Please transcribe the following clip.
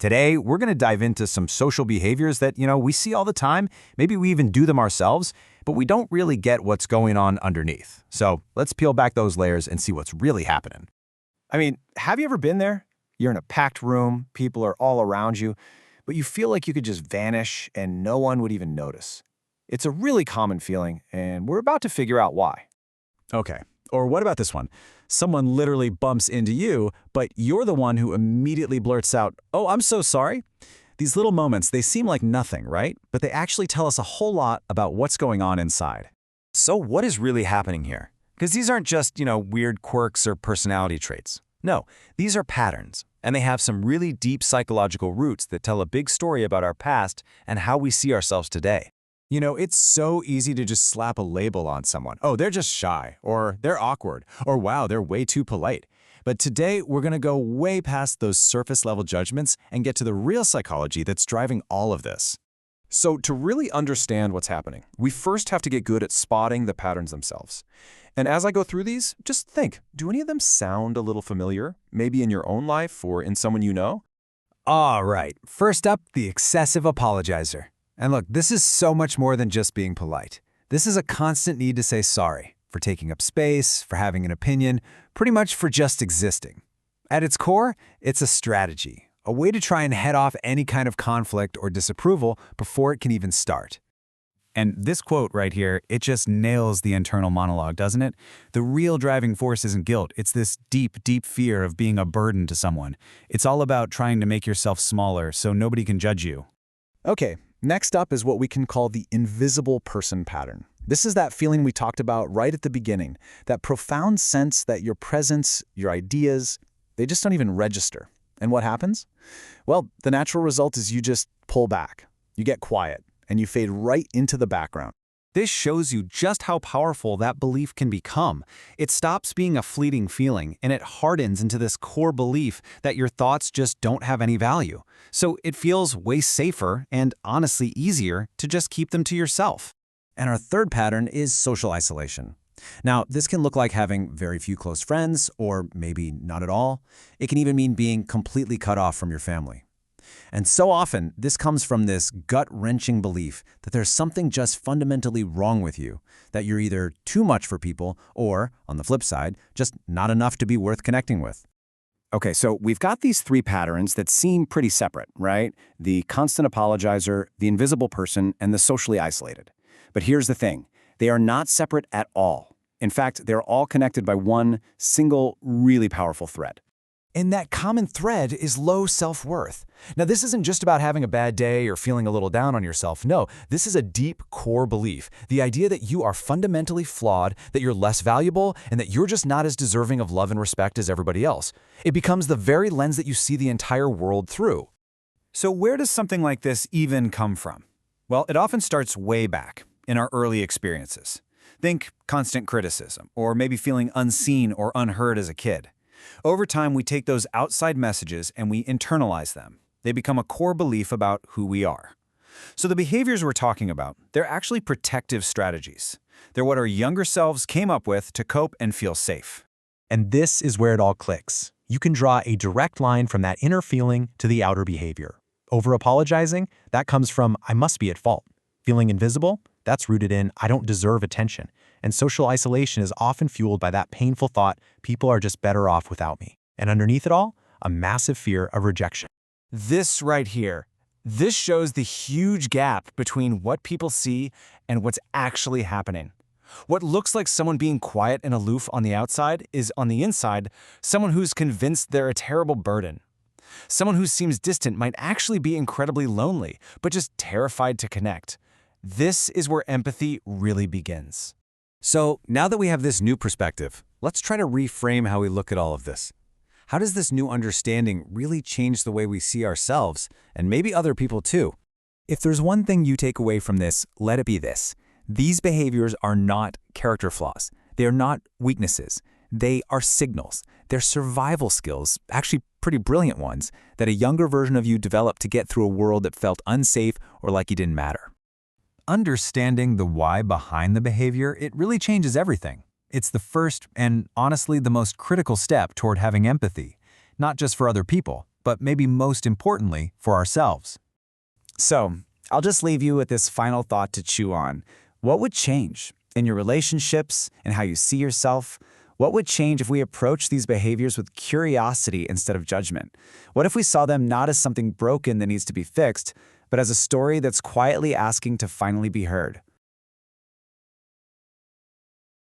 Today, we're going to dive into some social behaviors that, we see all the time. Maybe we even do them ourselves, but we don't really get what's going on underneath. So let's peel back those layers and see what's really happening. I mean, have you ever been there? You're in a packed room, people are all around you, but you feel like you could just vanish and no one would even notice. It's a really common feeling, and we're about to figure out why. Okay. Or what about this one? Someone literally bumps into you, but you're the one who immediately blurts out, "Oh, I'm so sorry." These little moments, they seem like nothing, right? But they actually tell us a whole lot about what's going on inside. So what is really happening here? Because these aren't just, weird quirks or personality traits. No, these are patterns, and they have some really deep psychological roots that tell a big story about our past and how we see ourselves today. It's so easy to just slap a label on someone. Oh, they're just shy, or they're awkward, or wow, they're way too polite. But today, we're going to go way past those surface-level judgments and get to the real psychology that's driving all of this. So to really understand what's happening, we first have to get good at spotting the patterns themselves. And as I go through these, just think, do any of them sound a little familiar? Maybe in your own life or in someone you know? All right, first up, the excessive apologizer. And look, this is so much more than just being polite. This is a constant need to say sorry for taking up space, for having an opinion, pretty much for just existing. At its core, it's a strategy, a way to try and head off any kind of conflict or disapproval before it can even start. And this quote right here, it just nails the internal monologue, doesn't it? The real driving force isn't guilt. It's this deep, deep fear of being a burden to someone. It's all about trying to make yourself smaller so nobody can judge you. Okay, next up is what we can call the invisible person pattern. This is that feeling we talked about right at the beginning, that profound sense that your presence, your ideas, they just don't even register. And what happens? Well, the natural result is you just pull back, you get quiet, and you fade right into the background. This shows you just how powerful that belief can become. It stops being a fleeting feeling, and it hardens into this core belief that your thoughts just don't have any value. So it feels way safer and honestly easier to just keep them to yourself. And our third pattern is social isolation. Now, this can look like having very few close friends, or maybe not at all. It can even mean being completely cut off from your family. And so often, this comes from this gut-wrenching belief that there's something just fundamentally wrong with you, that you're either too much for people or, on the flip side, just not enough to be worth connecting with. Okay, so we've got these three patterns that seem pretty separate, right? The constant apologizer, the invisible person, and the socially isolated. But here's the thing. They are not separate at all. In fact, they're all connected by one single, really powerful thread. And that common thread is low self-worth. Now, this isn't just about having a bad day or feeling a little down on yourself. No, this is a deep core belief. The idea that you are fundamentally flawed, that you're less valuable, and that you're just not as deserving of love and respect as everybody else. It becomes the very lens that you see the entire world through. So where does something like this even come from? Well, it often starts way back in our early experiences. Think constant criticism, or maybe feeling unseen or unheard as a kid. Over time, we take those outside messages and we internalize them. They become a core belief about who we are. So the behaviors we're talking about, they're actually protective strategies. They're what our younger selves came up with to cope and feel safe. And this is where it all clicks. You can draw a direct line from that inner feeling to the outer behavior. Over-apologizing, that comes from I must be at fault. Feeling invisible, that's rooted in I don't deserve attention. And social isolation is often fueled by that painful thought, people are just better off without me. And underneath it all, a massive fear of rejection. This right here, this shows the huge gap between what people see and what's actually happening. What looks like someone being quiet and aloof on the outside is, on the inside, someone who's convinced they're a terrible burden. Someone who seems distant might actually be incredibly lonely, but just terrified to connect. This is where empathy really begins. So now that we have this new perspective, let's try to reframe how we look at all of this. How does this new understanding really change the way we see ourselves, and maybe other people too? If there's one thing you take away from this, let it be this. These behaviors are not character flaws. They are not weaknesses. They are signals. They're survival skills, actually pretty brilliant ones, that a younger version of you developed to get through a world that felt unsafe or like you didn't matter. Understanding the why behind the behavior, it really changes everything. It's the first and honestly the most critical step toward having empathy, not just for other people, but maybe most importantly, for ourselves. So, I'll just leave you with this final thought to chew on. What would change in your relationships and how you see yourself? What would change if we approach these behaviors with curiosity instead of judgment? What if we saw them not as something broken that needs to be fixed, but as a story that's quietly asking to finally be heard?